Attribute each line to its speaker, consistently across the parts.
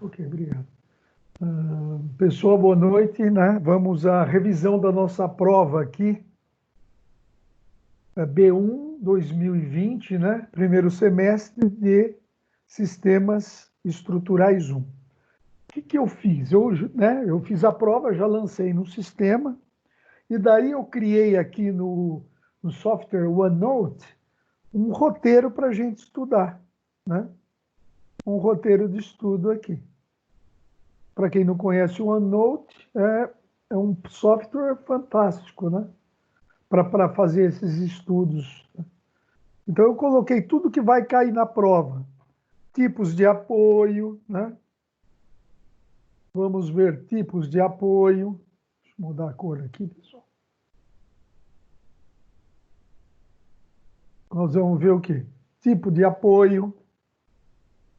Speaker 1: Ok, obrigado. Pessoal, boa noite, né? Vamos à revisão da nossa prova aqui, B1 2020, né? Primeiro semestre de Sistemas Estruturais 1. O que eu fiz? Eu fiz a prova, já lancei no sistema, e daí eu criei aqui no software OneNote um roteiro para a gente estudar, né? Um roteiro de estudo aqui. Para quem não conhece o OneNote, é um software fantástico, né? Para fazer esses estudos. Então, eu coloquei tudo que vai cair na prova. Tipos de apoio, né? Vamos ver tipos de apoio. Deixa eu mudar a cor aqui, pessoal. Nós vamos ver o quê? Tipo de apoio,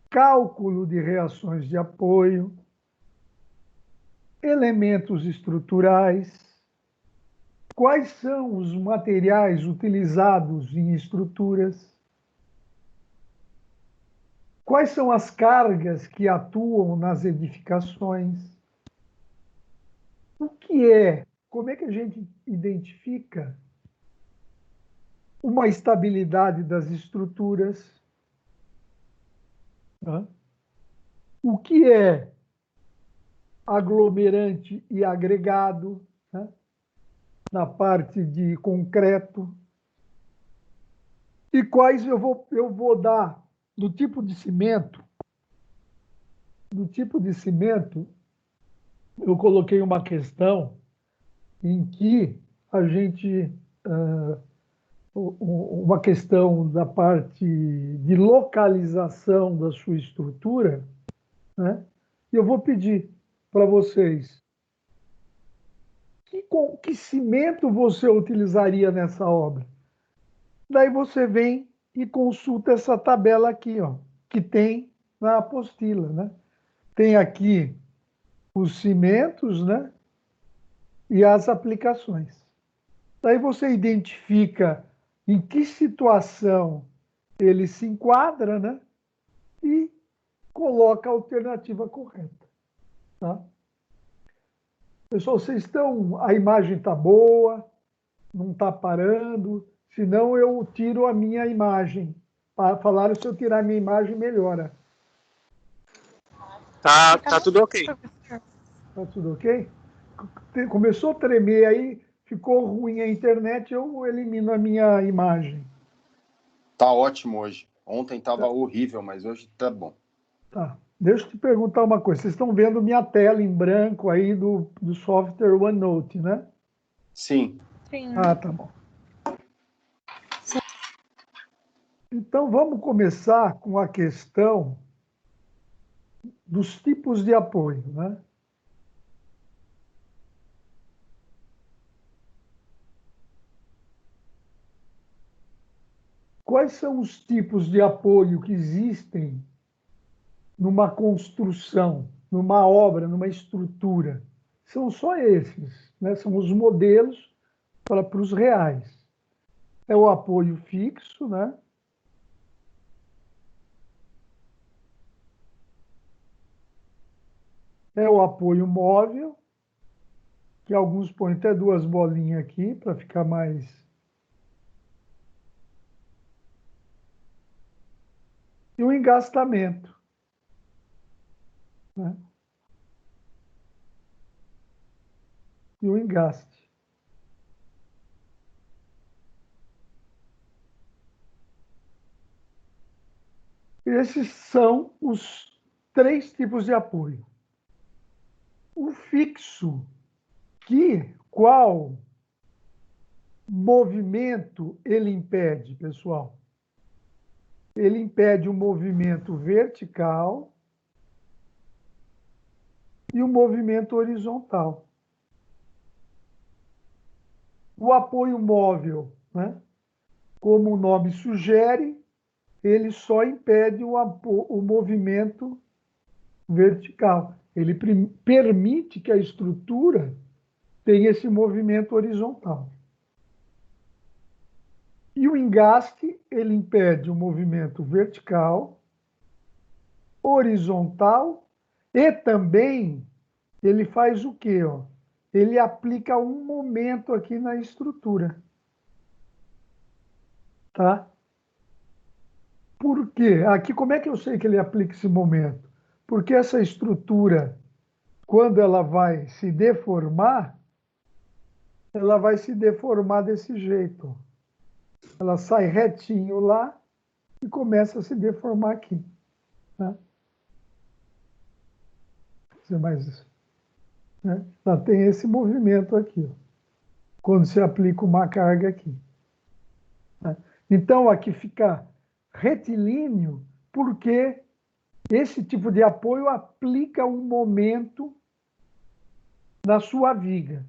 Speaker 1: cálculo de reações de apoio, elementos estruturais, quais são os materiais utilizados em estruturas, quais são as cargas que atuam nas edificações, como é que a gente identifica uma estabilidade das estruturas, tá? O que é aglomerante e agregado, né? Na parte de concreto, e quais eu vou dar do tipo de cimento. Do tipo de cimento, eu coloquei uma questão em que a gente, uma questão da parte de localização da sua estrutura, né? E eu vou pedir para vocês que cimento você utilizaria nessa obra. Daí você vem e consulta essa tabela aqui, ó, que tem na apostila, né? Tem aqui os cimentos, né? E as aplicações. Daí você identifica em que situação ele se enquadra, né? E coloca a alternativa correta, tá? Pessoal, vocês estão. A imagem está boa, não está parando. Senão eu tiro a minha imagem. Falaram se eu tirar a minha imagem, melhora.
Speaker 2: Tá tudo ok.
Speaker 1: Tá tudo ok? Começou a tremer aí, ficou ruim a internet, eu elimino a minha imagem.
Speaker 3: Tá ótimo hoje. Ontem estava horrível, mas hoje tá bom.
Speaker 1: Tá. Deixa eu te perguntar uma coisa. Vocês estão vendo minha tela em branco aí do software OneNote, né?
Speaker 3: Sim.
Speaker 2: Sim.
Speaker 1: Ah, tá bom. Então, vamos começar com a questão dos tipos de apoio, né? Quais são os tipos de apoio que existem numa construção, numa obra, numa estrutura? São só esses, né? São os modelos para os reais. É o apoio fixo, né? É o apoio móvel, que alguns põem até duas bolinhas aqui para ficar mais. E o engastamento, né? E o engaste. Esses são os três tipos de apoio. O fixo, qual movimento ele impede, pessoal? Ele impede o movimento vertical e o movimento horizontal. O apoio móvel, né? Como o nome sugere, ele só impede o movimento vertical. Ele permite que a estrutura tenha esse movimento horizontal. E o engaste, ele impede o movimento vertical, horizontal E também ele faz o quê? Ó? Ele aplica um momento aqui na estrutura. Tá? Por quê? Aqui, como é que eu sei que ele aplica esse momento? Porque essa estrutura, quando ela vai se deformar, ela vai se deformar desse jeito. Ela sai retinho lá e começa a se deformar aqui. Né? Fazer mais isso. Né? Ela tem esse movimento aqui, ó, quando se aplica uma carga aqui. Né? Então, aqui fica retilíneo, porque esse tipo de apoio aplica um momento na sua viga.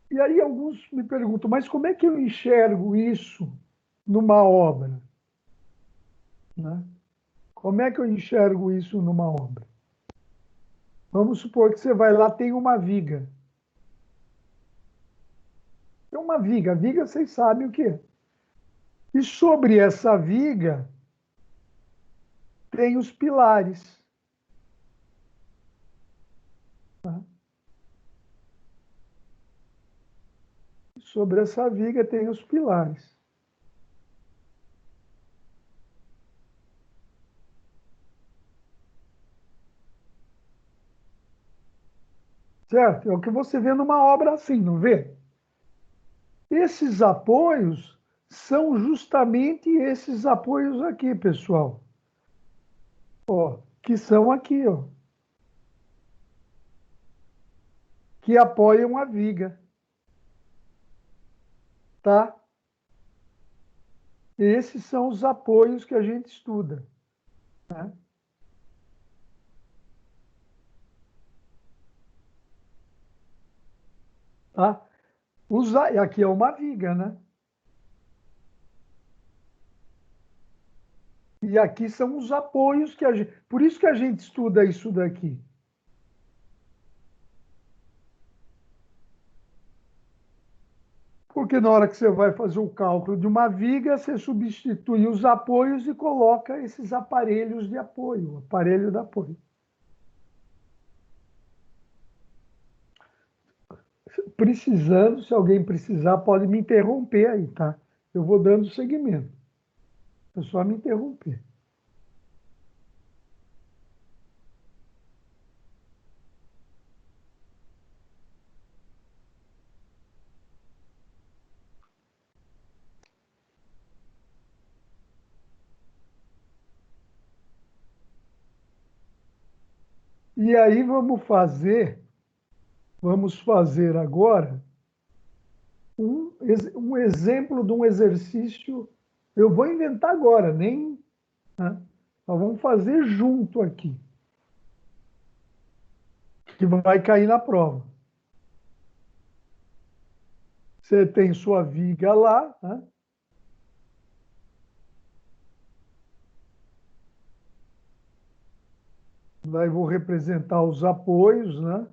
Speaker 1: E aí alguns me perguntam, mas como é que eu enxergo isso numa obra? Né? Como é que eu enxergo isso numa obra? Vamos supor que você vai lá, tem uma viga. Tem uma viga. A viga, vocês sabem o que é. E sobre essa viga, tem os pilares. Tá? Sobre essa viga tem os pilares. Certo? É o que você vê numa obra assim, não vê? Esses apoios são justamente esses apoios aqui, pessoal. Ó, que são aqui, ó, que apoiam a viga, tá? Esses são os apoios que a gente estuda, né? Tá? E aqui é uma viga, né? E aqui são os apoios que a gente... Por isso que a gente estuda isso daqui. Porque na hora que você vai fazer o cálculo de uma viga, você substitui os apoios e coloca esses aparelhos de apoio, aparelho de apoio. Precisando, se alguém precisar, pode me interromper aí, tá? Eu vou dando seguimento. É só me interromper. E aí vamos fazer agora um exemplo de um exercício. Eu vou inventar agora, nem, né? Nós vamos fazer junto aqui, que vai cair na prova. Você tem sua viga lá, né? Lá eu vou representar os apoios, né?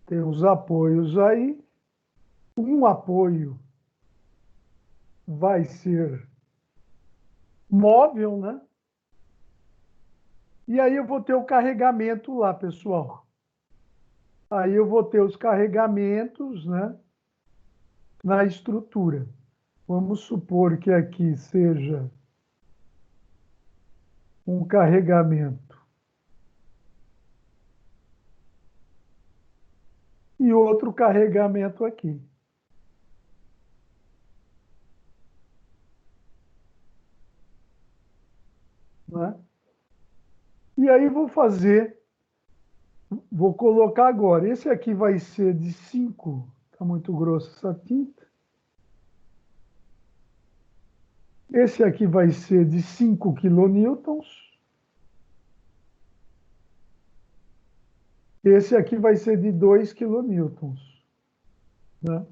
Speaker 1: Tem os apoios aí. Um apoio vai ser móvel, né? E aí eu vou ter o carregamento lá, pessoal. Aí eu vou ter os carregamentos, né, na estrutura. Vamos supor que aqui seja um carregamento e outro carregamento aqui. Né? E aí vou colocar agora. Esse aqui vai ser de 5, está muito grossa essa tinta. Esse aqui vai ser de 5 quilonewtons. Esse aqui vai ser de 2 quilonewtons, né?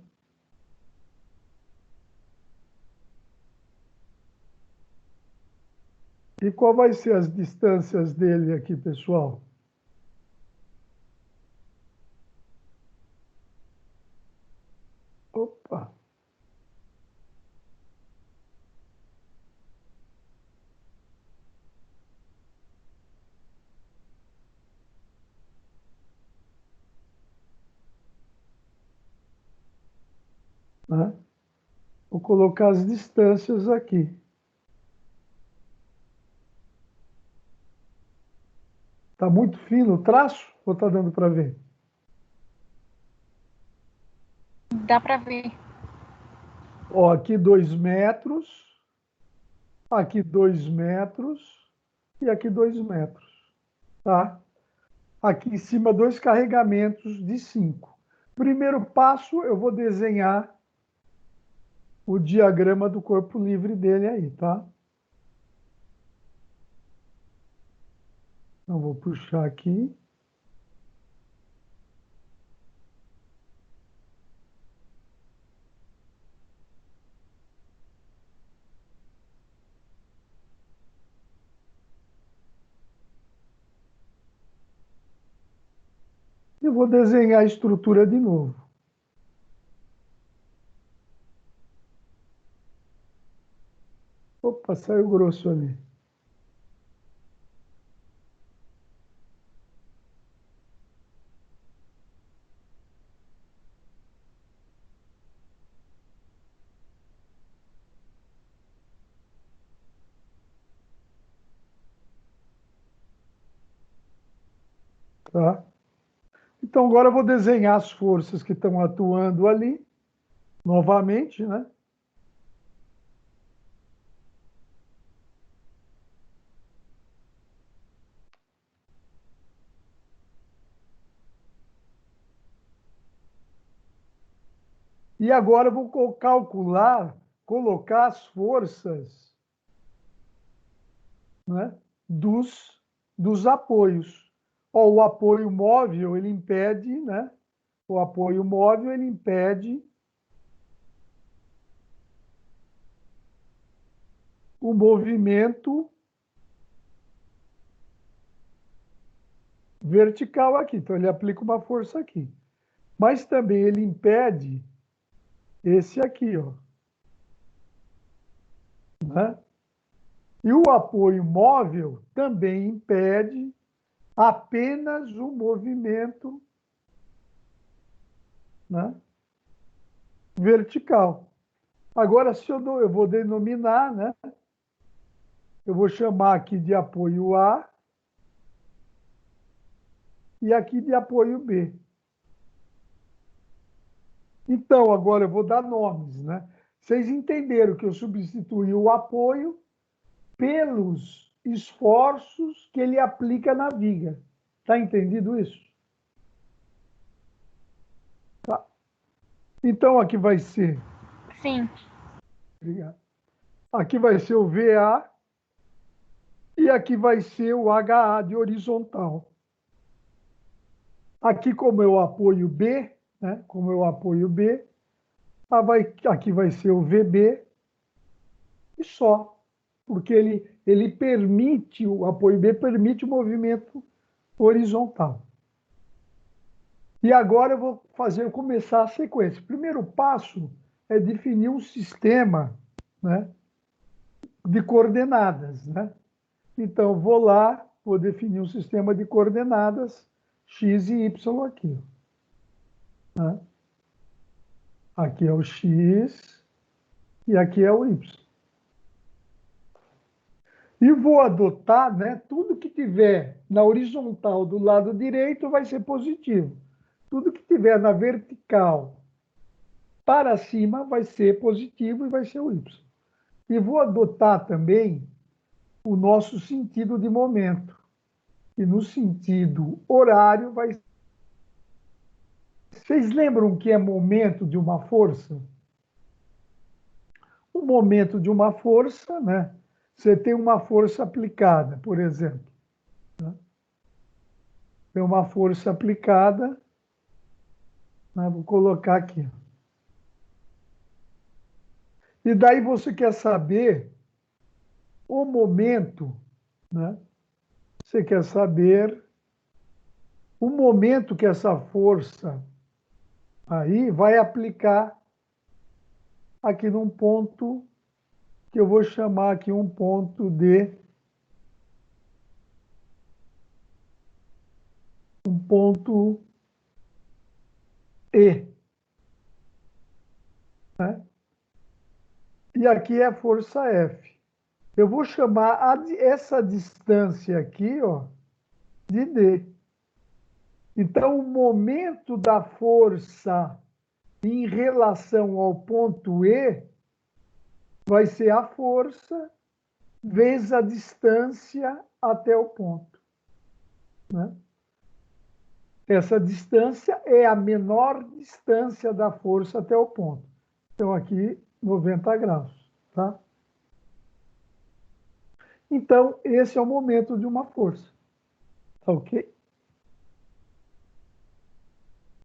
Speaker 1: E qual vai ser as distâncias dele aqui, pessoal? Opa! Né? Vou colocar as distâncias aqui. Está muito fino o traço ou está dando para ver?
Speaker 2: Dá para ver.
Speaker 1: Ó, aqui 2 metros, aqui 2 metros e aqui 2 metros. Tá? Aqui em cima, 2 carregamentos de 5. Primeiro passo, eu vou desenhar o diagrama do corpo livre dele aí, tá? Então, vou puxar aqui. E vou desenhar a estrutura de novo. Opa, saiu grosso ali. Tá? Então, agora eu vou desenhar as forças que estão atuando ali, novamente, né? E agora eu vou calcular, colocar as forças, né, dos apoios. Ó, o apoio móvel, ele impede, né? O apoio móvel, ele impede o movimento vertical aqui. Então, ele aplica uma força aqui. Mas também ele impede esse aqui, ó, né? E o apoio móvel também impede apenas o movimento, né, vertical. Agora, se eu vou denominar, né, eu vou chamar aqui de apoio A e aqui de apoio B. Então, agora eu vou dar nomes, né? Vocês entenderam que eu substituí o apoio pelos esforços que ele aplica na viga. Está entendido isso? Tá. Então, aqui vai ser...
Speaker 2: Sim.
Speaker 1: Obrigado. Aqui vai ser o VA e aqui vai ser o HA de horizontal. Aqui, como eu apoio B, né? Como eu apoio B, aqui vai ser o VB e só, porque ele permite, o apoio B permite o movimento horizontal. E agora eu vou começar a sequência. O primeiro passo é definir um sistema, né, de coordenadas, né? Então, vou lá, vou definir um sistema de coordenadas x e y aqui, né? Aqui é o x e aqui é o y. E vou adotar, né, tudo que tiver na horizontal do lado direito vai ser positivo. Tudo que tiver na vertical para cima vai ser positivo e vai ser o y. E vou adotar também o nosso sentido de momento. E no sentido horário vai... Vocês lembram o que é momento de uma força? O momento de uma força, né? Você tem uma força aplicada, por exemplo. Tem uma força aplicada, né? Vou colocar aqui. E daí você quer saber o momento, né? Você quer saber o momento que essa força aí vai aplicar aqui num ponto que eu vou chamar aqui um ponto de um ponto E, né? E aqui é a força F. Eu vou chamar essa distância aqui, ó, de D. Então, o momento da força em relação ao ponto E vai ser a força vezes a distância até o ponto, né? Essa distância é a menor distância da força até o ponto. Então, aqui, 90 graus, tá? Então, esse é o momento de uma força, tá ok?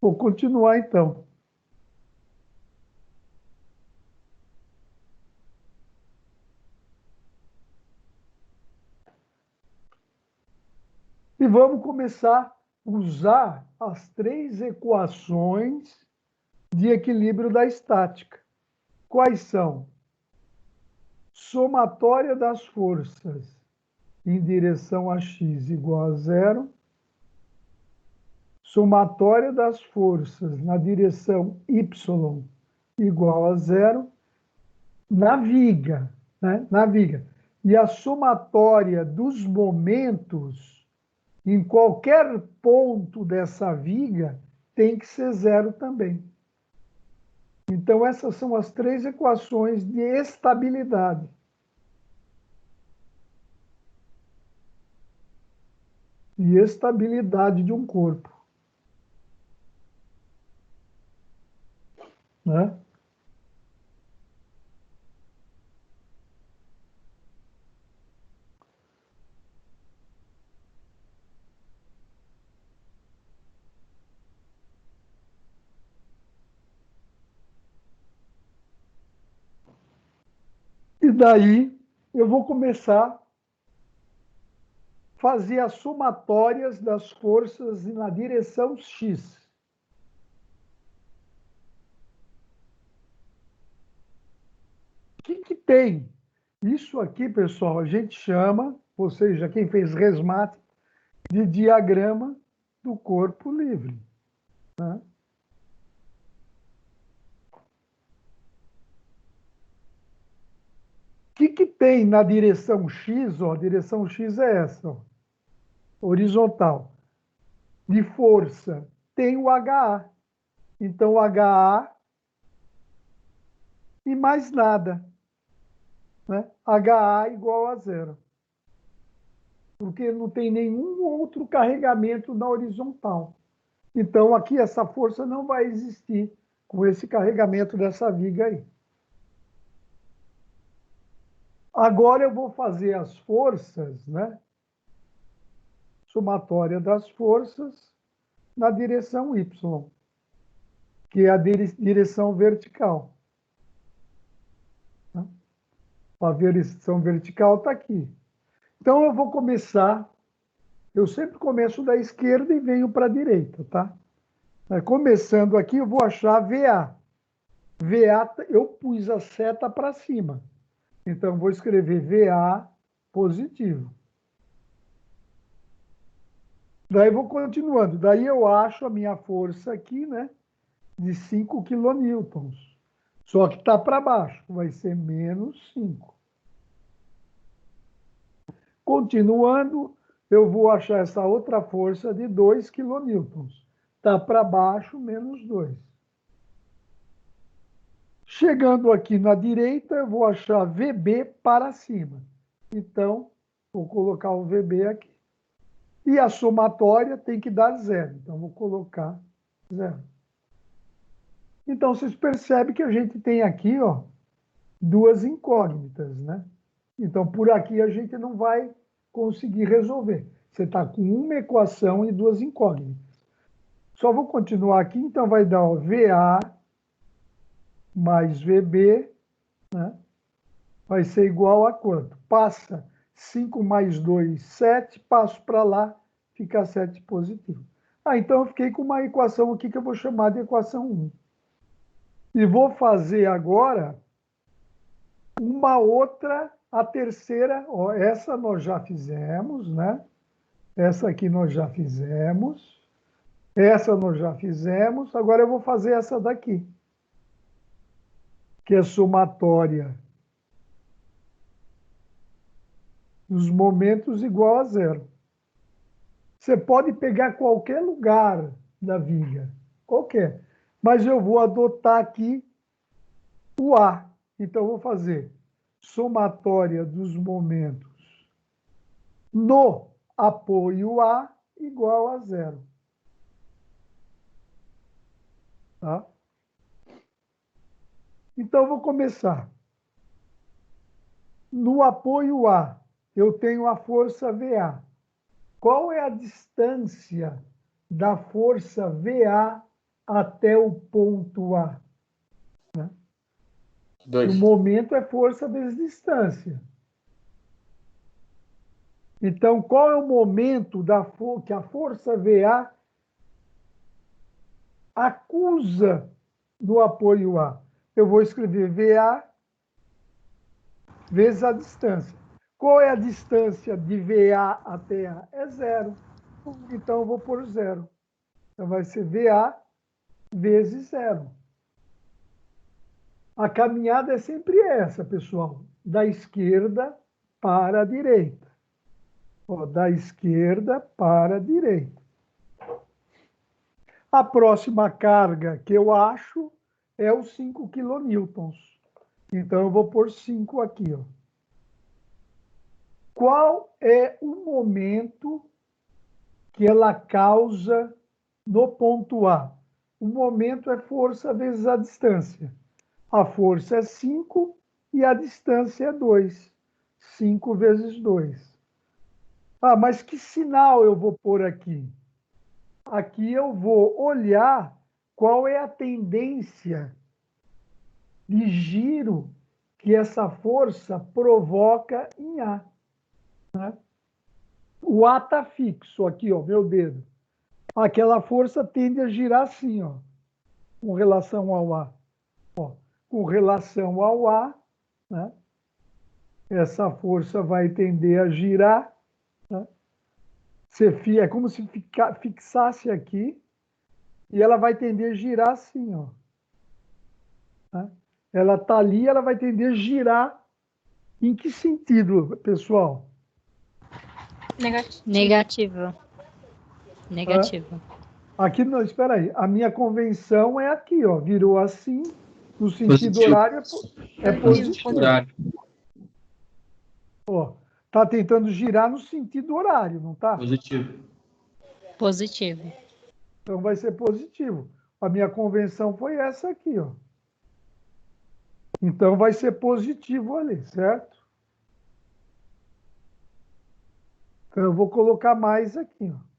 Speaker 1: Vou continuar, então. E vamos começar a usar as três equações de equilíbrio da estática. Quais são? Somatória das forças em direção a x igual a zero, somatória das forças na direção y igual a zero, na viga, né? Na viga. E a somatória dos momentos em qualquer ponto dessa viga tem que ser zero também. Então, essas são as três equações de estabilidade. E estabilidade de um corpo, né? E daí eu vou começar a fazer as somatórias das forças na direção x. O que tem? Isso aqui, pessoal, a gente chama, ou seja, quem fez resmate, de diagrama do corpo livre, né? O que tem na direção x? Ó, a direção x é essa, ó, horizontal. De força, tem o HA. Então, HA e mais nada, né? HA igual a zero. Porque não tem nenhum outro carregamento na horizontal. Então, aqui essa força não vai existir com esse carregamento dessa viga aí. Agora eu vou fazer as forças, né? Somatória das forças na direção Y, que é a direção vertical. A direção vertical está aqui. Então, eu vou começar, eu sempre começo da esquerda e venho para a direita, tá? Começando aqui, eu vou achar VA. VA, eu pus a seta para cima. Então, vou escrever VA positivo. Daí, vou continuando. Daí, eu acho a minha força aqui, né? De 5 quilonewtons. Só que está para baixo, vai ser menos 5. Continuando, eu vou achar essa outra força de 2 quilonewtons. Está para baixo, menos 2. Chegando aqui na direita, eu vou achar VB para cima. Então, vou colocar o VB aqui. E a somatória tem que dar zero. Então, vou colocar zero. Então, vocês percebem que a gente tem aqui, ó, duas incógnitas, né? Então, por aqui a gente não vai conseguir resolver. Você está com uma equação e duas incógnitas. Só vou continuar aqui, então vai dar ó, VA mais VB, né? Vai ser igual a quanto? Passa 5 mais 2, 7, passo para lá, fica 7 positivo. Então eu fiquei com uma equação aqui que eu vou chamar de equação 1. E vou fazer agora uma outra, a terceira, ó, essa nós já fizemos, né? Essa aqui nós já fizemos. Essa nós já fizemos. Agora eu vou fazer essa daqui, que é somatória dos momentos igual a zero. Você pode pegar qualquer lugar da viga, qualquer. Mas eu vou adotar aqui o A. Então, eu vou fazer somatória dos momentos no apoio A igual a zero. Tá? Então, eu vou começar. No apoio A, eu tenho a força VA. Qual é a distância da força VA até o ponto A? Né? No momento é força vezes distância. Então, qual é o momento que a força VA acusa no apoio A? Eu vou escrever VA vezes a distância. Qual é a distância de VA até A? É zero. Então, eu vou pôr zero. Então, vai ser VA vezes zero. A caminhada é sempre essa, pessoal. Da esquerda para a direita. Ó, da esquerda para a direita. A próxima carga que eu acho é os 5 kN. Então, eu vou pôr 5 aqui. Ó. Qual é o momento que ela causa no ponto A? O momento é força vezes a distância. A força é 5 e a distância é 2. 5 vezes 2. Ah, mas que sinal eu vou pôr aqui? Aqui eu vou olhar qual é a tendência de giro que essa força provoca em A. Né? O A está fixo aqui, ó, meu dedo. Aquela força tende a girar assim, ó, com relação ao A. Ó, com relação ao A, né? Essa força vai tender a girar. Né? É como se fixasse aqui e ela vai tender a girar assim, ó. Né? Ela está ali, ela vai tender a girar. Em que sentido, pessoal?
Speaker 2: Negativo. Negativo.
Speaker 1: Aqui, não, espera aí. A minha convenção é aqui, ó. Virou assim, no sentido horário é positivo. Ó, tá tentando girar no sentido horário, não tá?
Speaker 2: Positivo.
Speaker 1: Então vai ser positivo. A minha convenção foi essa aqui, ó. Então vai ser positivo ali, certo? Então eu vou colocar mais aqui, ó.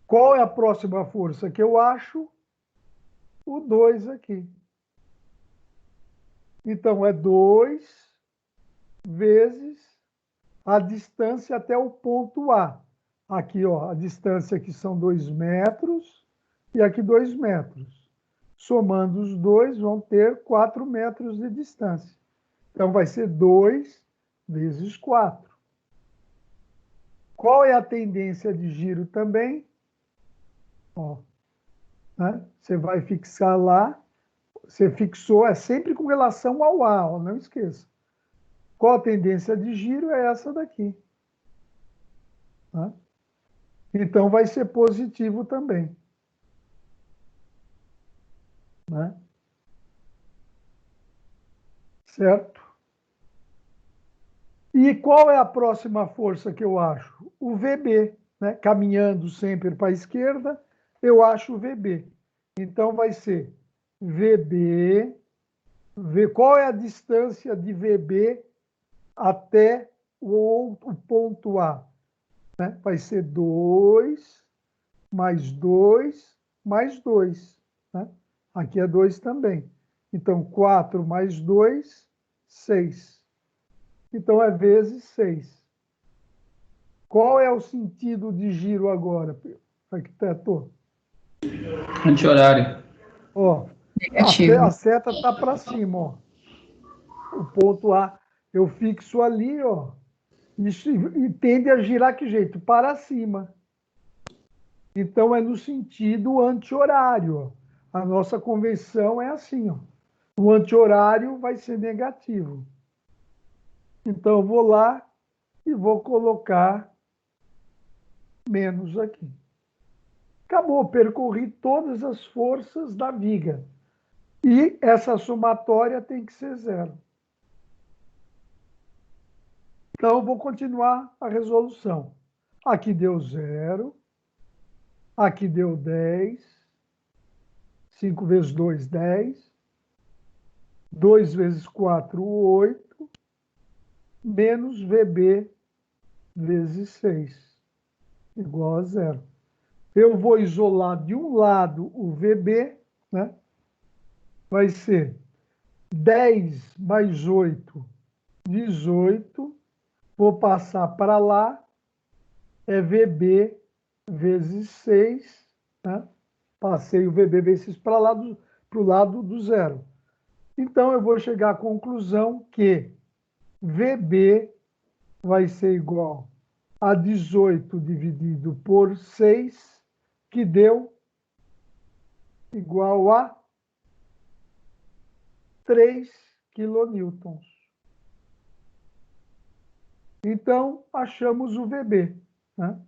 Speaker 1: Qual é a próxima força que eu acho? O 2 aqui. Então é 2 vezes a distância até o ponto A. Aqui, ó, a distância aqui são 2 metros e aqui 2 metros. Somando os dois, vão ter 4 metros de distância. Então, vai ser 2 vezes 4. Qual é a tendência de giro também? Ó, né? Você vai fixar lá. Você fixou, é sempre com relação ao A, ó, não esqueça. Qual a tendência de giro? É essa daqui. Né? Então, vai ser positivo também. Né? Certo? E qual é a próxima força que eu acho? O VB. Né? Caminhando sempre para a esquerda, eu acho o VB. Então, vai ser VB ver qual é a distância de VB até o ponto A. Né? Vai ser 2 mais 2 mais 2. Né? Aqui é 2 também. Então, 4 mais 2, 6. Então, é vezes 6. Qual é o sentido de giro agora, arquiteto?
Speaker 4: Anti-horário.
Speaker 1: Ó, a
Speaker 2: Negativo.
Speaker 1: seta está para cima, ó. O ponto A eu fixo ali, ó. Isso, e tende a girar que jeito? Para cima. Então, é no sentido anti-horário. Ó. A nossa convenção é assim, ó. O anti-horário vai ser negativo. Então, eu vou lá e vou colocar menos aqui. Acabou, percorri todas as forças da viga. E essa somatória tem que ser zero. Então, eu vou continuar a resolução. Aqui deu 0. Aqui deu 10. 5 vezes 2, 10. 2 vezes 4, 8. Menos VB vezes 6. Igual a zero. Eu vou isolar de um lado o VB, né? Vai ser 10 mais 8, 18. Vou passar para lá, é VB vezes 6. Né? Passei o VB vezes 6 para o lado do zero. Então, eu vou chegar à conclusão que VB vai ser igual a 18 dividido por 6, que deu igual a 3 quilonewtons. Então, achamos o VB. Né?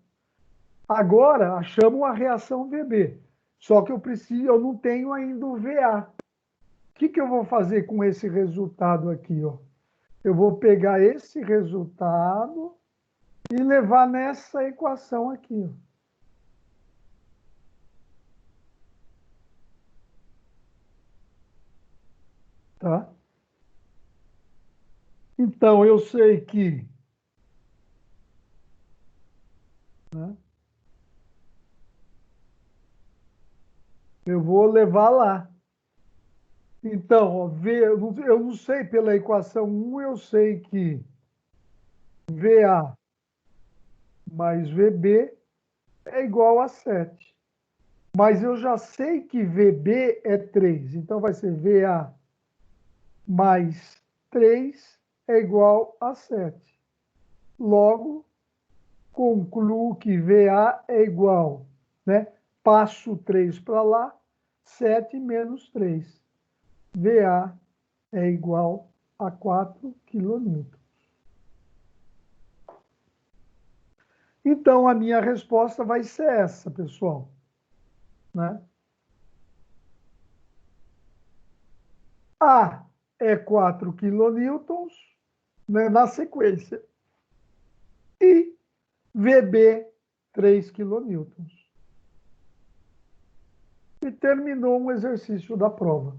Speaker 1: Agora, achamos a reação VB. Só que eu não tenho ainda o VA. O que eu vou fazer com esse resultado aqui? Ó? Eu vou pegar esse resultado e levar nessa equação aqui. Ó. Tá? Então, eu sei que... Né? Eu vou levar lá. Então, ó, eu não sei, pela equação 1, eu sei que VA mais VB é igual a 7. Mas eu já sei que VB é 3. Então, vai ser VA mais 3 é igual a 7. Logo, concluo que VA é igual, né? Passo 3 para lá, 7 menos 3. VA é igual a 4 kN. Então, a minha resposta vai ser essa, pessoal. Né? A é 4 quilonewtons, né, na sequência. E VB, 3 quilonewtons. E terminou um exercício da prova.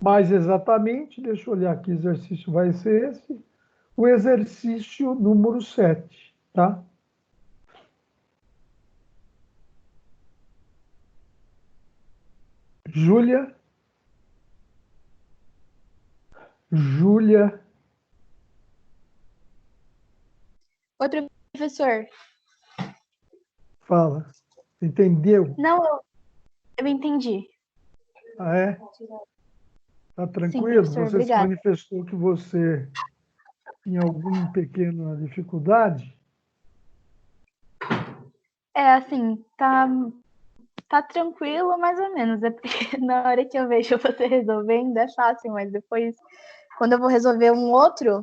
Speaker 1: Mais exatamente, deixa eu olhar que exercício vai ser esse. O exercício número 7, tá? Júlia.
Speaker 5: Oi, professor.
Speaker 1: Fala. Entendeu?
Speaker 5: Não, eu entendi.
Speaker 1: Ah, é? Tá
Speaker 5: Sim,
Speaker 1: tranquilo?
Speaker 5: professor,
Speaker 1: Você se
Speaker 5: obrigada.
Speaker 1: manifestou que você tinha alguma pequena dificuldade?
Speaker 5: É, assim, tá tranquilo, mais ou menos. É porque na hora que eu vejo você resolvendo é fácil, mas depois, quando eu vou resolver um outro,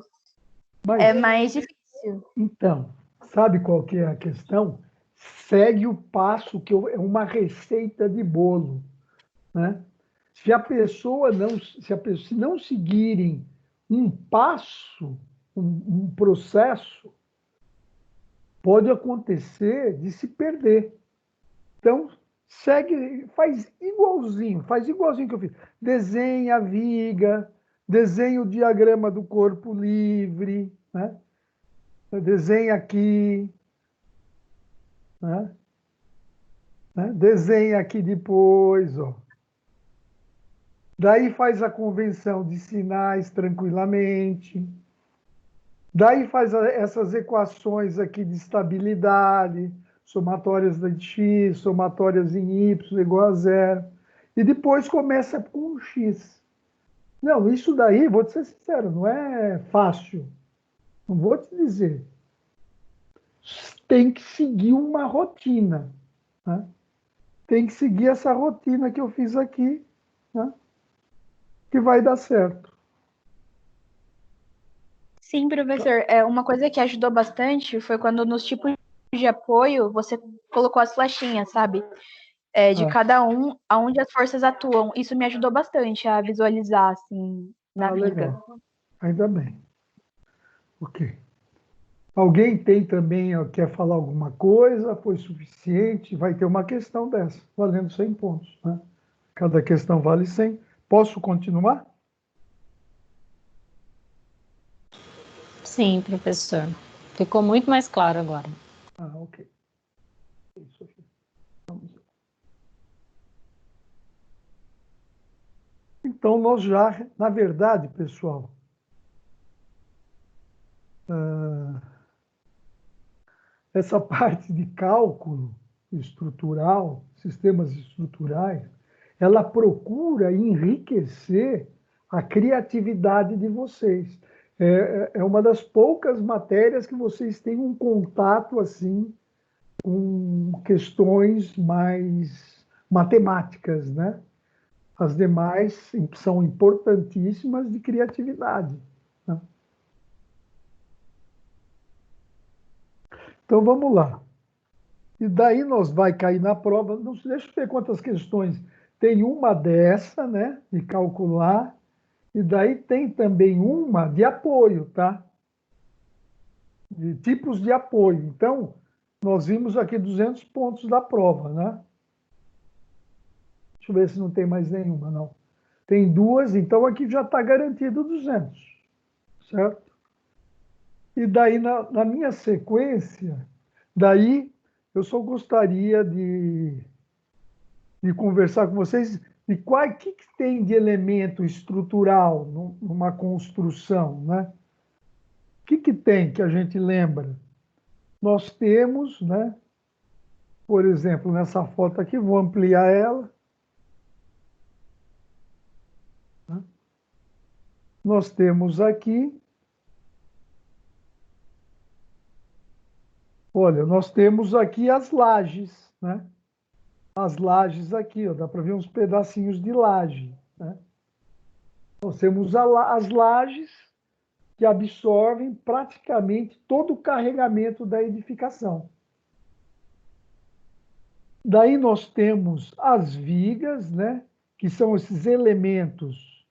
Speaker 1: Mas,
Speaker 5: é mais difícil.
Speaker 1: então, sabe qual que é a questão? Segue o passo é uma receita de bolo, né? Se a pessoa não, se não seguirem um passo, um processo, pode acontecer de se perder. Então, segue, faz igualzinho que eu fiz. Desenha a viga, Desenha o diagrama do corpo livre, né? Desenha aqui, né? Desenha aqui depois, ó. Daí faz a convenção de sinais tranquilamente. Daí faz essas equações aqui de estabilidade, somatórias de x, somatórias em y igual a zero. E depois começa com um x. Não, isso daí, vou te ser sincero, não é fácil. Não vou te dizer. Tem que seguir uma rotina, né? Tem que seguir essa rotina que eu fiz aqui, né? Que vai dar certo.
Speaker 5: Sim, professor. Uma coisa que ajudou bastante foi quando nos tipos de apoio você colocou as flechinhas, sabe? De
Speaker 1: Ah,
Speaker 5: cada um, aonde as forças atuam. Isso me ajudou bastante a visualizar, assim, na vida.
Speaker 1: legal. Ainda bem. Ok. Alguém tem também, ó, quer falar alguma coisa? Foi suficiente? Vai ter uma questão dessa, valendo 100 pontos, né? Cada questão vale 100. Posso continuar?
Speaker 2: Sim, professor. Ficou muito mais claro agora.
Speaker 1: Ah, ok. Isso aqui. Vamos lá. Então, nós já, na verdade, pessoal, essa parte de cálculo estrutural, sistemas estruturais, ela procura enriquecer a criatividade de vocês. É uma das poucas matérias que vocês têm um contato assim com questões mais matemáticas, né? As demais são importantíssimas de criatividade, né? Então vamos lá. E daí nós vai cair na prova. Não se deixa eu ver quantas questões. Tem uma dessa, né, de calcular, e daí tem também uma de apoio, tá? De tipos de apoio. Então, nós vimos aqui 200 pontos da prova, né? Deixa eu ver se não tem mais nenhuma, não. Tem duas, então aqui já está garantido 200, certo? E daí, na minha sequência, daí eu só gostaria de conversar com vocês de que tem de elemento estrutural numa construção, né? O que tem que a gente lembra? Nós temos, né? Por exemplo, nessa foto aqui, vou ampliar ela, né? Nós temos aqui, olha, nós temos aqui as lajes, né? As lajes aqui, ó, dá para ver uns pedacinhos de laje, né? Nós temos as lajes que absorvem praticamente todo o carregamento da edificação. Daí nós temos as vigas, né, que são esses elementos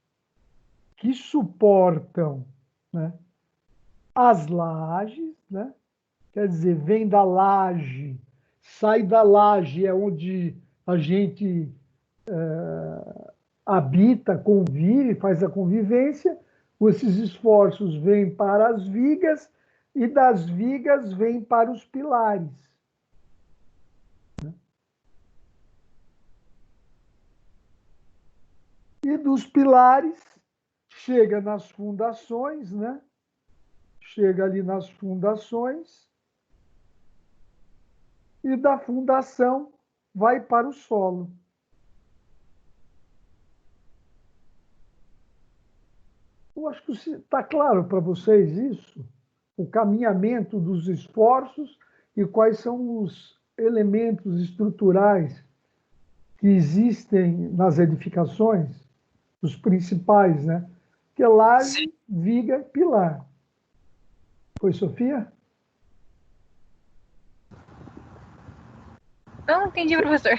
Speaker 1: que suportam, né, as lajes, né, quer dizer, vem da laje, sai da laje, é onde a gente habita, convive, faz a convivência, esses esforços vêm para as vigas e das vigas vêm para os pilares. E dos pilares chega nas fundações, né? Chega ali nas fundações e da fundação vai para o solo. Eu acho que está claro para vocês isso, o caminhamento dos esforços e quais são os elementos estruturais que existem nas edificações, os principais, né? Que é laje, viga, pilar. Foi, Sofia?
Speaker 5: Não entendi, professor.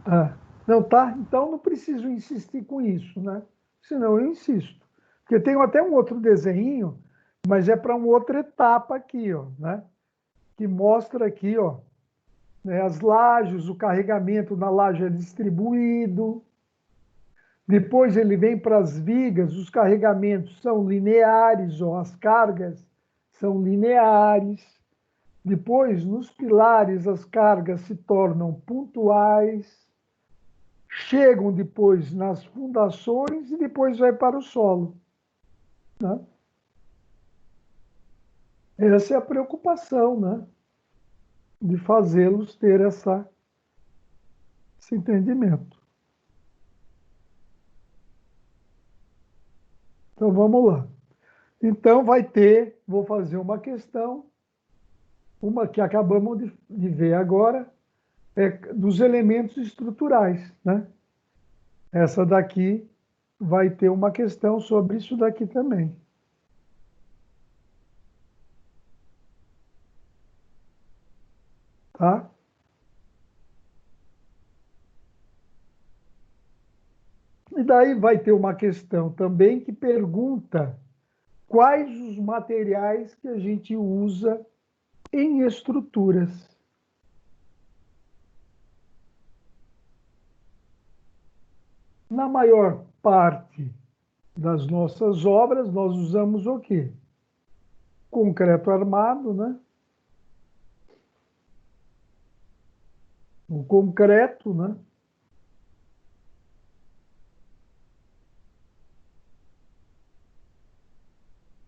Speaker 1: Ah, não tá? Então não preciso insistir com isso, né? Senão eu insisto. Porque tem até um outro desenho, mas é para uma outra etapa aqui, ó, né? Que mostra aqui, ó, né, as lajes, o carregamento na laje é distribuído. Depois ele vem para as vigas, os carregamentos são lineares, ou as cargas são lineares. Depois, nos pilares, as cargas se tornam pontuais, chegam depois nas fundações e depois vai para o solo, né? Essa é a preocupação, né? De fazê-los ter esse entendimento. Então, vamos lá. Então, vai ter, vou fazer uma questão, uma que acabamos de ver agora, dos elementos estruturais, né? Essa daqui vai ter uma questão sobre isso daqui também. Tá? E daí vai ter uma questão também que pergunta quais os materiais que a gente usa em estruturas. Na maior parte das nossas obras, nós usamos o quê? Concreto armado, né? O concreto, né?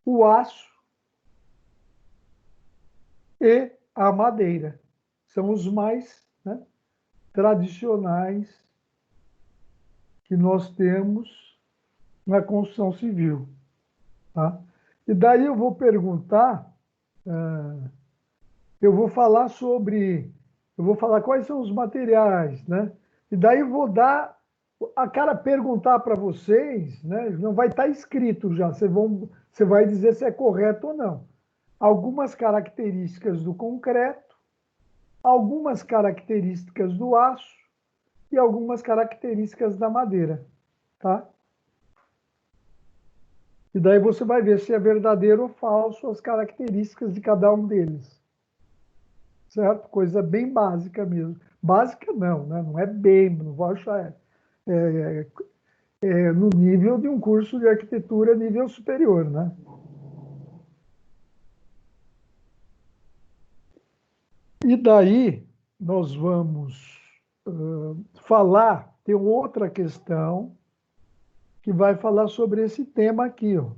Speaker 1: O aço e a madeira. São os mais, né, tradicionais que nós temos na construção civil. Tá? E daí eu vou perguntar, eu vou falar quais são os materiais, né? E daí eu vou dar, a cara perguntar para vocês, né? Não vai estar escrito já, você vai dizer se é correto ou não. Algumas características do concreto, algumas características do aço e algumas características da madeira, tá? E daí você vai ver se é verdadeiro ou falso as características de cada um deles. Certo? Coisa bem básica mesmo. Básica não, né? Não é bem, não vou achar. No nível de um curso de arquitetura nível superior, né? E daí nós vamos falar, tem outra questão que vai falar sobre esse tema aqui, ó.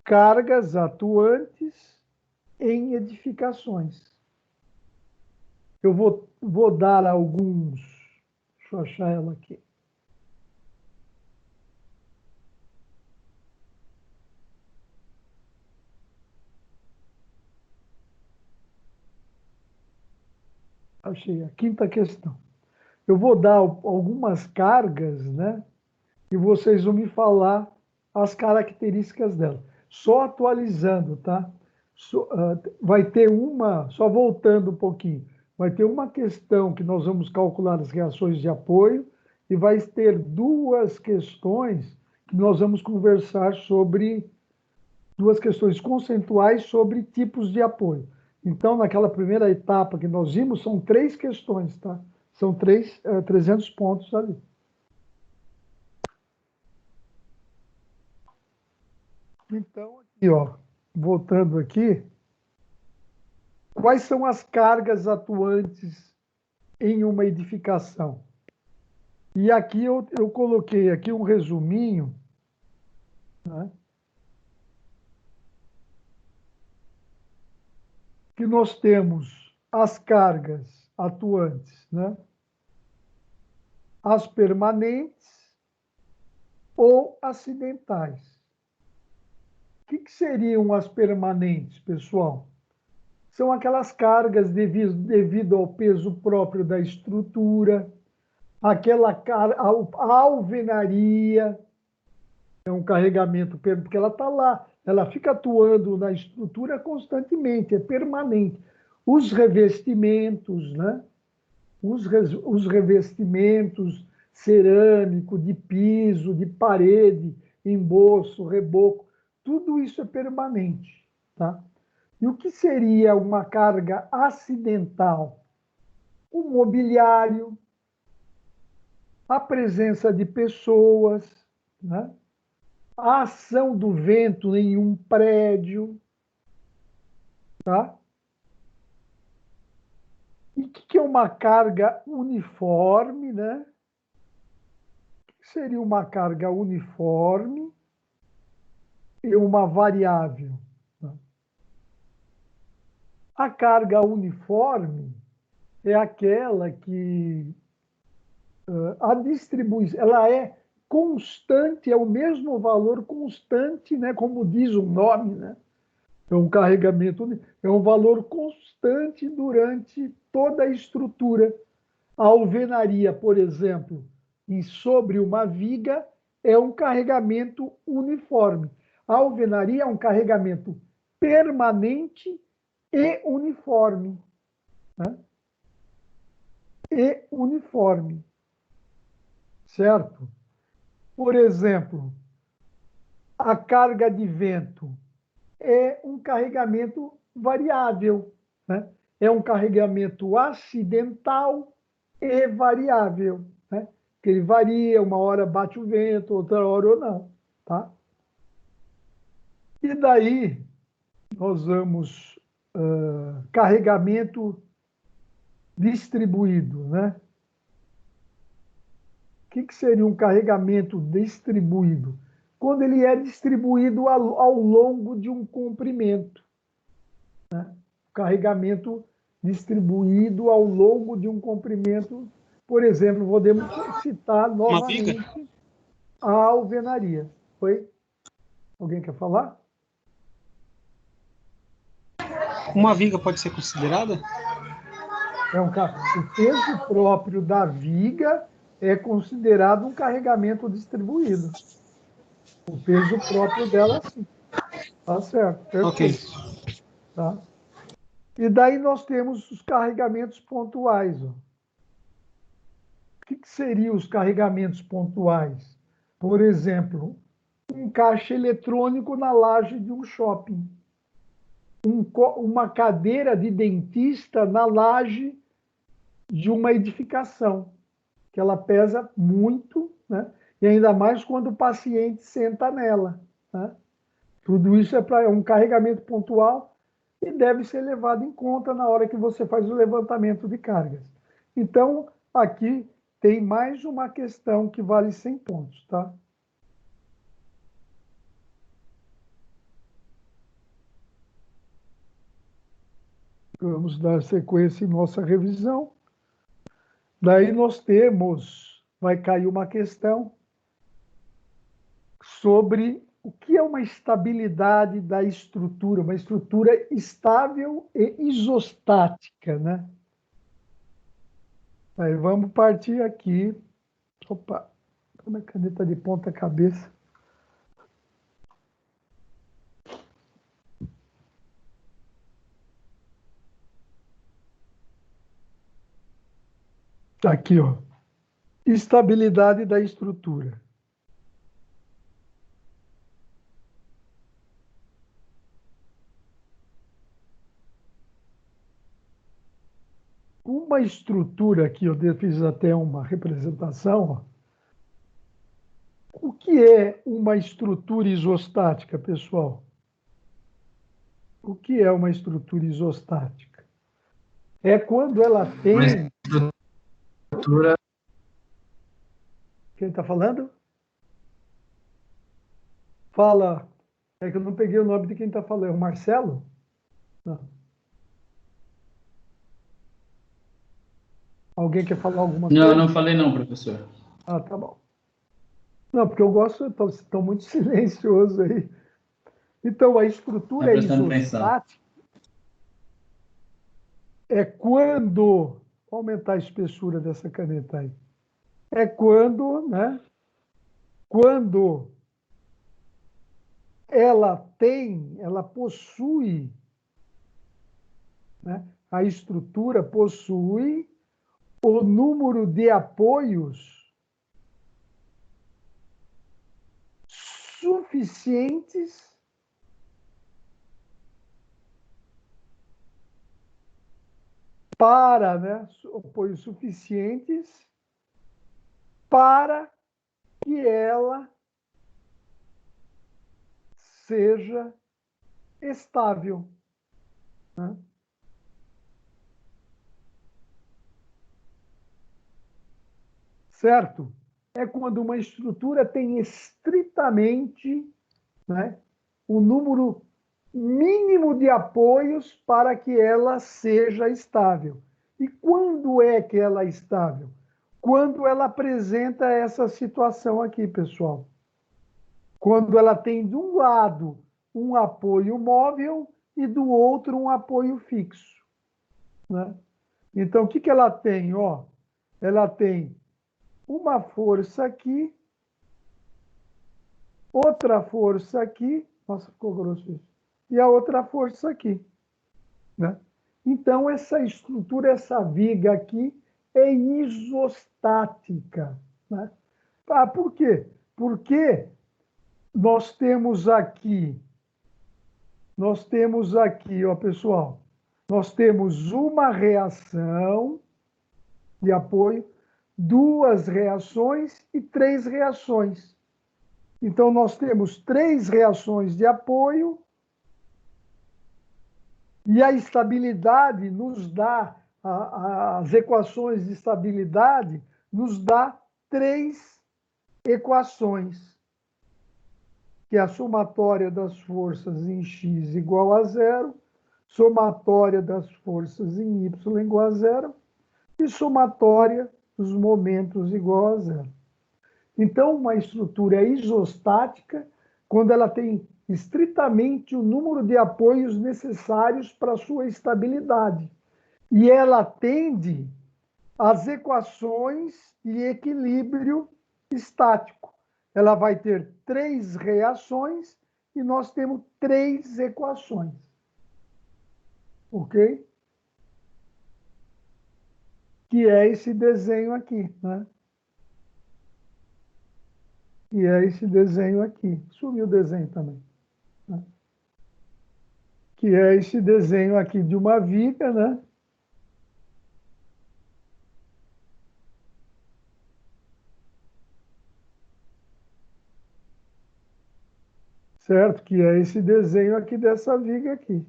Speaker 1: Cargas atuantes em edificações. Eu vou dar alguns. Deixa eu achar ela aqui. Achei a quinta questão. Eu vou dar algumas cargas, né? E vocês vão me falar as características dela. Só atualizando, tá? Vai ter uma, só voltando um pouquinho, vai ter uma questão que nós vamos calcular as reações de apoio e vai ter duas questões que nós vamos conversar sobre, duas questões conceituais sobre tipos de apoio. Então, naquela primeira etapa que nós vimos, são três questões, tá? São 300 pontos ali. Então, aqui, ó, voltando aqui, quais são as cargas atuantes em uma edificação? E aqui eu coloquei aqui um resuminho, né, que nós temos as cargas atuantes, né, as permanentes ou acidentais. O que seriam as permanentes, pessoal? São aquelas cargas devido ao peso próprio da estrutura, a alvenaria, é um carregamento, porque ela está lá, ela fica atuando na estrutura constantemente, é permanente. Os revestimentos, né? Os revestimentos cerâmico, de piso, de parede, emboço, reboco, tudo isso é permanente, tá? E o que seria uma carga acidental? O mobiliário, a presença de pessoas, né? A ação do vento em um prédio, tá? E o que é uma carga uniforme, né? O que seria uma carga uniforme e uma variável? Né? A carga uniforme é aquela que a distribuição, ela é constante, é o mesmo valor constante, né? Como diz o nome, né? É um carregamento, é um valor constante durante toda a estrutura. A alvenaria, por exemplo, e sobre uma viga, é um carregamento uniforme. A alvenaria é um carregamento permanente e uniforme. Né? E uniforme, certo? Por exemplo, a carga de vento é um carregamento variável, né? É um carregamento acidental e variável, né? Que ele varia, uma hora bate o vento, outra hora ou não, tá? E daí nós vamos carregamento distribuído, né? O que seria um carregamento distribuído? Quando ele é distribuído ao longo de um comprimento. Carregamento distribuído ao longo de um comprimento. Por exemplo, podemos citar
Speaker 4: Uma viga?
Speaker 1: novamente a alvenaria. Oi? Alguém quer falar?
Speaker 4: Uma viga pode ser considerada?
Speaker 1: O peso próprio da viga é considerado um carregamento distribuído. O peso próprio dela, sim. Tá certo,
Speaker 4: Ok.
Speaker 1: perfeito. Tá? E daí nós temos os carregamentos pontuais. Ó. O que seriam os carregamentos pontuais? Por exemplo, um caixa eletrônico na laje de um shopping, uma cadeira de dentista na laje de uma edificação, que ela pesa muito, né? E ainda mais quando o paciente senta nela. Né? Tudo isso é um carregamento pontual e deve ser levado em conta na hora que você faz o levantamento de cargas. Então, aqui tem mais uma questão que vale 100 pontos, tá? Vamos dar sequência em nossa revisão. Daí nós temos, vai cair uma questão sobre o que é uma estabilidade da estrutura, uma estrutura estável e isostática, né? Aí vamos partir aqui. Opa, como é caneta de ponta cabeça? Aqui, ó. Estabilidade da estrutura. Uma estrutura aqui, eu fiz até uma representação. Ó. O que é uma estrutura isostática, pessoal? O que é uma estrutura isostática? É quando ela
Speaker 6: Uma
Speaker 1: tem.
Speaker 6: estrutura.
Speaker 1: Quem está falando? Fala. É que eu não peguei o nome de quem está falando. É o Marcelo? Não. Alguém quer falar alguma
Speaker 6: Não,
Speaker 1: coisa?
Speaker 6: não falei não, professor.
Speaker 1: Ah, tá bom. Não, porque eu gosto, estão muito silencioso aí. Então, a
Speaker 6: Tá
Speaker 1: estrutura
Speaker 6: prestando atenção.
Speaker 1: isostática é quando. Vou aumentar a espessura dessa caneta aí. É quando, né? Quando ela possui, né? A estrutura possui o número de apoios suficientes para, né? Apoios suficientes para que ela seja estável, né? Certo? É quando uma estrutura tem estritamente, né, o número mínimo de apoios para que ela seja estável. E quando é que ela é estável? Quando ela apresenta essa situação aqui, pessoal. Quando ela tem, de um lado, um apoio móvel e do outro um apoio fixo, né? Então, o que que ela tem? Ó, ela tem uma força aqui, outra força aqui, nossa, ficou grosso isso, e a outra força aqui, né? Então, essa estrutura, essa viga aqui, é isostática, né? Ah, por quê? Porque nós temos aqui, ó, pessoal, nós temos uma reação de apoio, duas reações e três reações. Então, nós temos três reações de apoio e a estabilidade nos dá, as equações de estabilidade nos dá três equações, que é a somatória das forças em x igual a zero, somatória das forças em y igual a zero e somatória dos momentos igual a zero. Então, uma estrutura isostática, quando ela tem estritamente o número de apoios necessários para a sua estabilidade. E ela atende às equações de equilíbrio estático. Ela vai ter três reações e nós temos três equações. Ok? Que é esse desenho aqui, né? E é esse desenho aqui. Sumiu o desenho também, né? Que é esse desenho aqui de uma viga, né? Certo? Que é esse desenho aqui dessa viga aqui.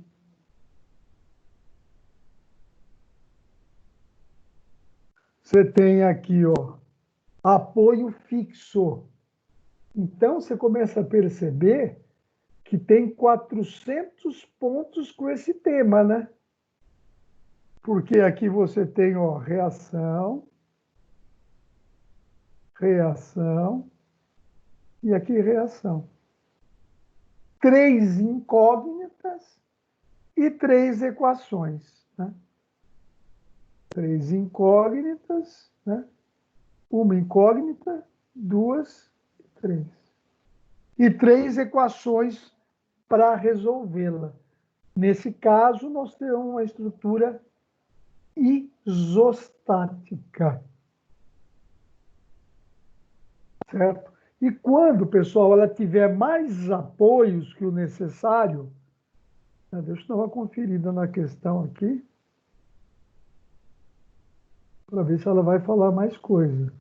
Speaker 1: Você tem aqui, ó, apoio fixo. Então, você começa a perceber que tem 400 pontos com esse tema, né? Porque aqui você tem, ó, reação, reação e aqui reação. Três incógnitas e três equações, né? Três incógnitas, né? Uma incógnita, duas e três. E três equações para resolvê-la. Nesse caso, nós temos uma estrutura isostática. Certo? E quando, pessoal, ela tiver mais apoios que o necessário, deixa eu dar uma conferida na questão aqui, para ver se ela vai falar mais coisa.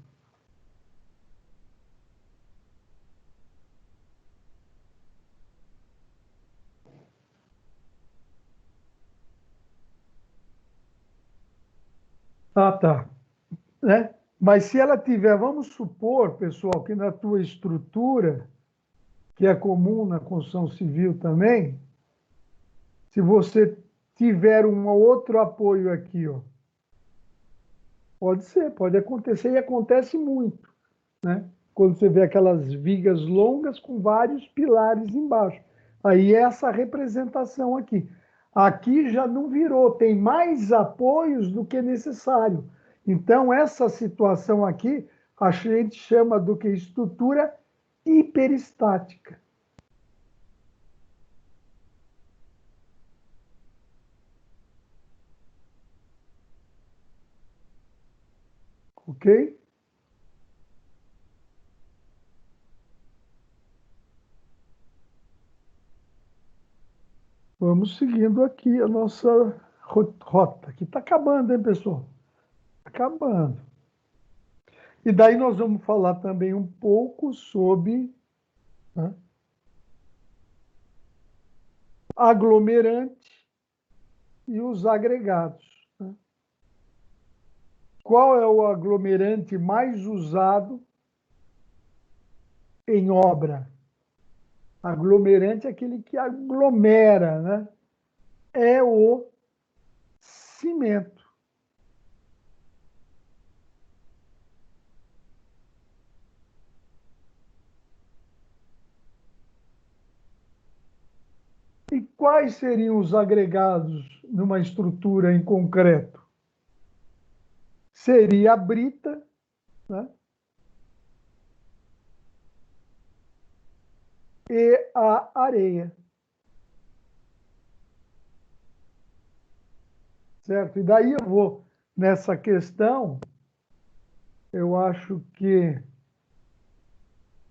Speaker 1: Ah, tá. Né? Mas se ela tiver, vamos supor, pessoal, que na tua estrutura, que é comum na construção civil também, se você tiver um outro apoio aqui, ó, pode ser, pode acontecer e acontece muito, né? Quando você vê aquelas vigas longas com vários pilares embaixo. Aí é essa representação aqui. Aqui já não virou, tem mais apoios do que necessário. Então, essa situação aqui, a gente chama do que estrutura hiperestática. Ok? Vamos seguindo aqui a nossa rota, que está acabando, hein, pessoal? Acabando. E daí nós vamos falar também um pouco sobre, né, aglomerante e os agregados, né? Qual é o aglomerante mais usado em obra? Aglomerante é aquele que aglomera, né? É o cimento. E quais seriam os agregados numa estrutura em concreto? Seria a brita, né? E a areia. Certo? E daí eu vou, nessa questão, eu acho que...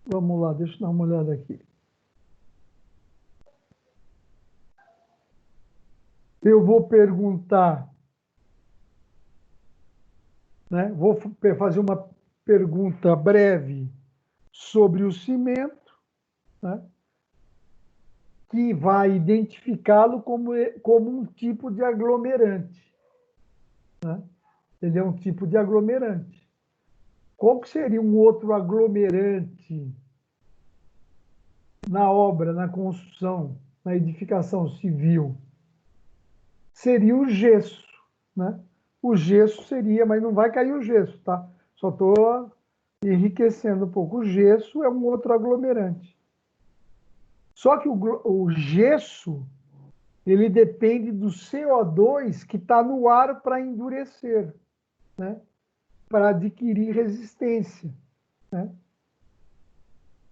Speaker 1: Vamos lá, deixa eu dar uma olhada aqui. Eu vou perguntar, né? Vou fazer uma pergunta breve sobre o cimento, né? Que vai identificá-lo como um tipo de aglomerante, né? Ele é um tipo de aglomerante. Qual que seria um outro aglomerante na obra, na construção, na edificação civil? Seria o gesso, né? O gesso seria, mas não vai cair o gesso, tá? Só estou enriquecendo um pouco. O gesso é um outro aglomerante. Só que o gesso, ele depende do CO2 que está no ar para endurecer, né? Para adquirir resistência, né?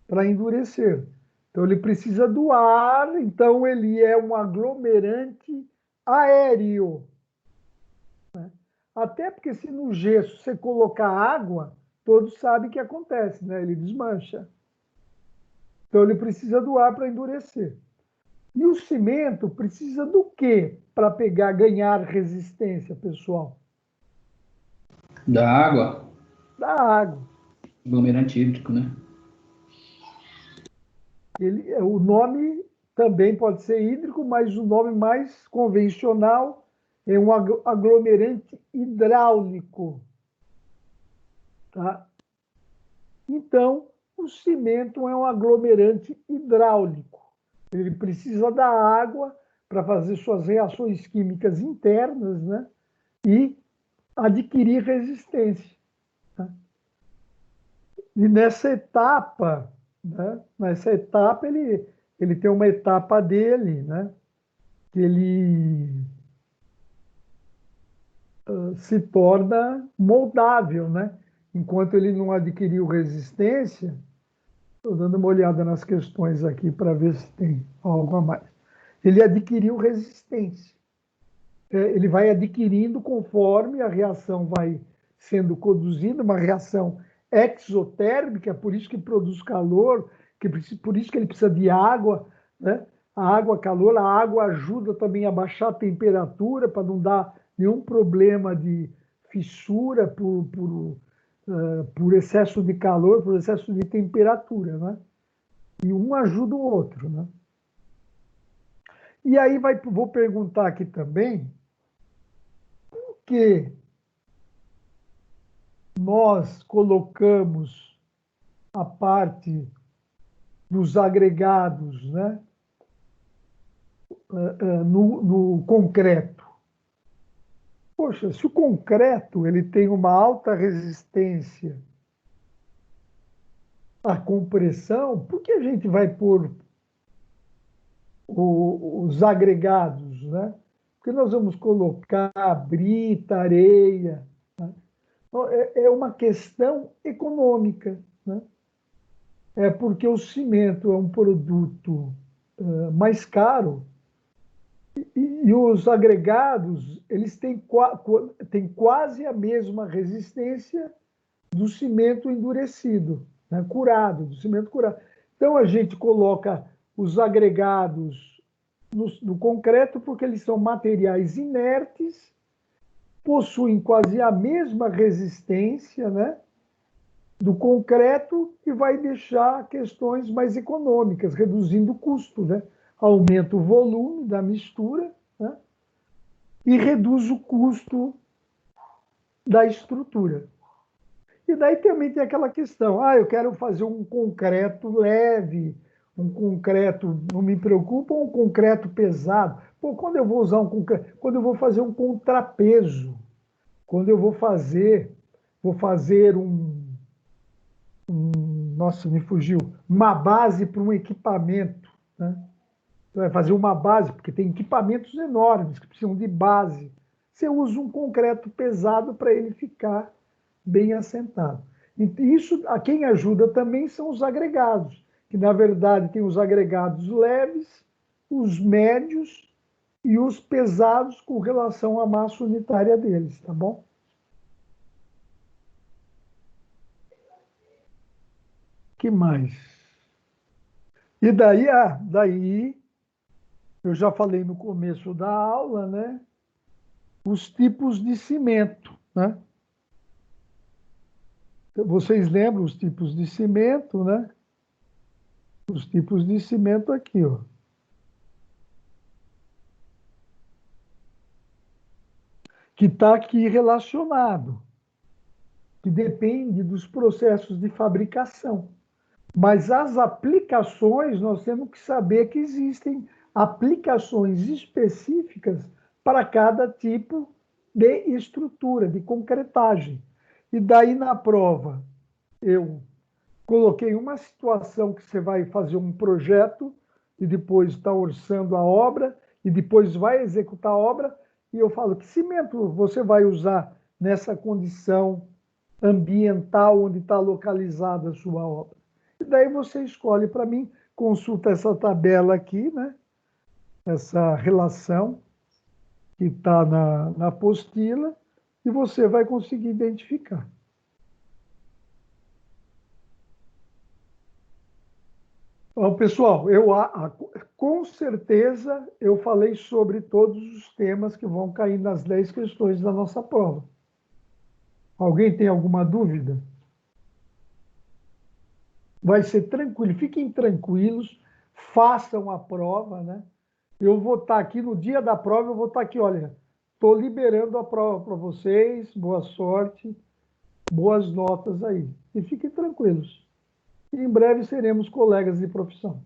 Speaker 1: Para endurecer. Então, ele precisa do ar, então ele é um aglomerante aéreo. Até porque se no gesso você colocar água, todos sabem o que acontece, né? Ele desmancha. Então ele precisa do ar para endurecer. E o cimento precisa do quê para ganhar resistência, pessoal?
Speaker 6: Da água,
Speaker 1: Da água.
Speaker 6: aglomerante hídrico, né?
Speaker 1: O nome também pode ser hídrico, mas o nome mais convencional é um aglomerante hidráulico. Tá? Então, o cimento é um aglomerante hidráulico. Ele precisa da água para fazer suas reações químicas internas, né? E adquirir resistência. Tá? E nessa etapa, né? Ele tem uma etapa dele, né? Que ele se torna moldável, né? Enquanto ele não adquiriu resistência, estou dando uma olhada nas questões aqui para ver se tem algo a mais. Ele adquiriu resistência. Ele vai adquirindo conforme a reação vai sendo conduzida, uma reação exotérmica, por isso que produz calor, por isso que ele precisa de água, né? A água, calor, a água ajuda também a baixar a temperatura para não dar nenhum problema de fissura por excesso de calor, por excesso de temperatura, né? E um ajuda o outro, né? E aí vou perguntar aqui também por que nós colocamos a parte dos agregados, né, no concreto. Poxa, se o concreto ele tem uma alta resistência à compressão, por que a gente vai pôr os agregados, né? Porque nós vamos colocar brita, areia, né? Então, é uma questão econômica, né? É porque o cimento é um produto mais caro e os agregados eles têm quase a mesma resistência do cimento endurecido, né? Curado, do cimento curado. Então a gente coloca os agregados no concreto porque eles são materiais inertes, possuem quase a mesma resistência, né? do concreto e vai deixar questões mais econômicas, reduzindo o custo, né? Aumenta o volume da mistura, né? E reduz o custo da estrutura. E daí também tem aquela questão, eu quero fazer um concreto leve, um concreto, não me preocupa, um concreto pesado. Pô, quando eu vou usar um concreto, quando eu vou fazer um contrapeso, quando eu vou fazer nossa, me fugiu, uma base para um equipamento, né? Você vai fazer uma base, porque tem equipamentos enormes que precisam de base. Você usa um concreto pesado para ele ficar bem assentado. E isso, a quem ajuda também são os agregados, que na verdade tem os agregados leves, os médios e os pesados com relação à massa unitária deles, tá bom? Que mais? E daí eu já falei no começo da aula, né? Os tipos de cimento, né? Vocês lembram os tipos de cimento, né? Os tipos de cimento aqui, ó. Que está aqui relacionado, que depende dos processos de fabricação. Mas as aplicações, nós temos que saber que existem aplicações específicas para cada tipo de estrutura, de concretagem. E daí, na prova, eu coloquei uma situação que você vai fazer um projeto e depois está orçando a obra e depois vai executar a obra, e eu falo que cimento você vai usar nessa condição ambiental onde está localizada a sua obra. E daí você escolhe para mim, consulta essa tabela aqui, né? Essa relação que está na apostila, e você vai conseguir identificar. Bom, pessoal, com certeza eu falei sobre todos os temas que vão cair nas 10 questões da nossa prova. Alguém tem alguma dúvida? Vai ser tranquilo, fiquem tranquilos, façam a prova, né? Eu vou estar aqui no dia da prova, eu vou estar aqui, olha, estou liberando a prova para vocês, boa sorte, boas notas aí. E fiquem tranquilos. E em breve seremos colegas de profissão.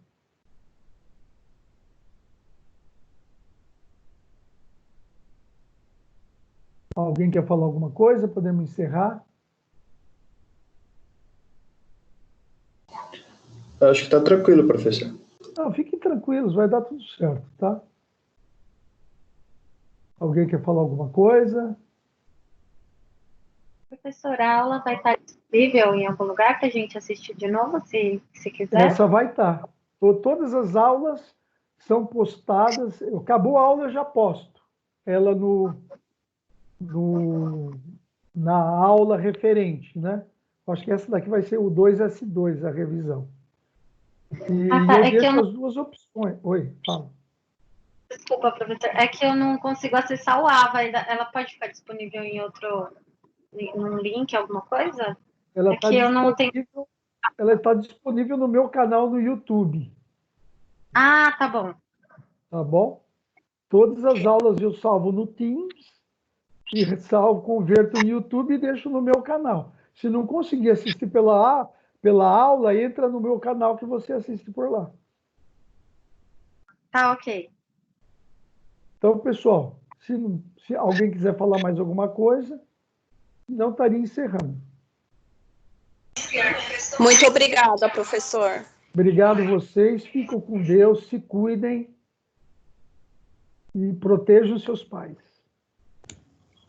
Speaker 1: Alguém quer falar alguma coisa? Podemos encerrar?
Speaker 7: Acho que está tranquilo, professor.
Speaker 1: Não, fiquem tranquilos, vai dar tudo certo, tá? Alguém quer falar alguma coisa?
Speaker 8: Professor, a aula vai estar disponível em algum lugar para a gente assistir de novo, se quiser?
Speaker 1: Essa vai estar. Todas as aulas são postadas. Acabou a aula, eu já posto ela na aula referente, né? Acho que essa daqui vai ser o 2S2, a revisão. E
Speaker 8: tá.
Speaker 1: eu deixo as duas opções. Oi, fala.
Speaker 8: Desculpa, professor, é que eu não consigo acessar o AVA. Ela pode ficar disponível em num link, alguma coisa?
Speaker 1: Ela
Speaker 8: é que eu não tenho.
Speaker 1: Ela está disponível no meu canal no YouTube.
Speaker 8: Ah, tá bom.
Speaker 1: Tá bom? Todas as aulas eu salvo no Teams, e converto no YouTube e deixo no meu canal. Se não conseguir assistir pela aula, entra no meu canal que você assiste por lá.
Speaker 8: Tá, ok.
Speaker 1: Então, pessoal, se alguém quiser falar mais alguma coisa, não estaria encerrando.
Speaker 9: Muito obrigada, professor.
Speaker 1: Obrigado a vocês, fiquem com Deus, se cuidem e protejam seus pais.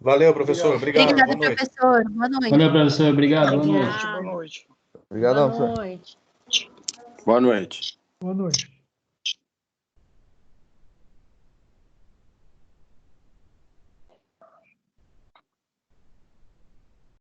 Speaker 7: Valeu, professor. Obrigado.
Speaker 5: Obrigada,
Speaker 7: Boa noite.
Speaker 5: professor. Boa noite.
Speaker 6: Valeu, professor. Obrigado. Boa noite.
Speaker 4: Boa noite.
Speaker 3: Obrigadão,
Speaker 2: Boa
Speaker 3: professor.
Speaker 2: noite.
Speaker 3: Boa noite.
Speaker 1: Boa noite.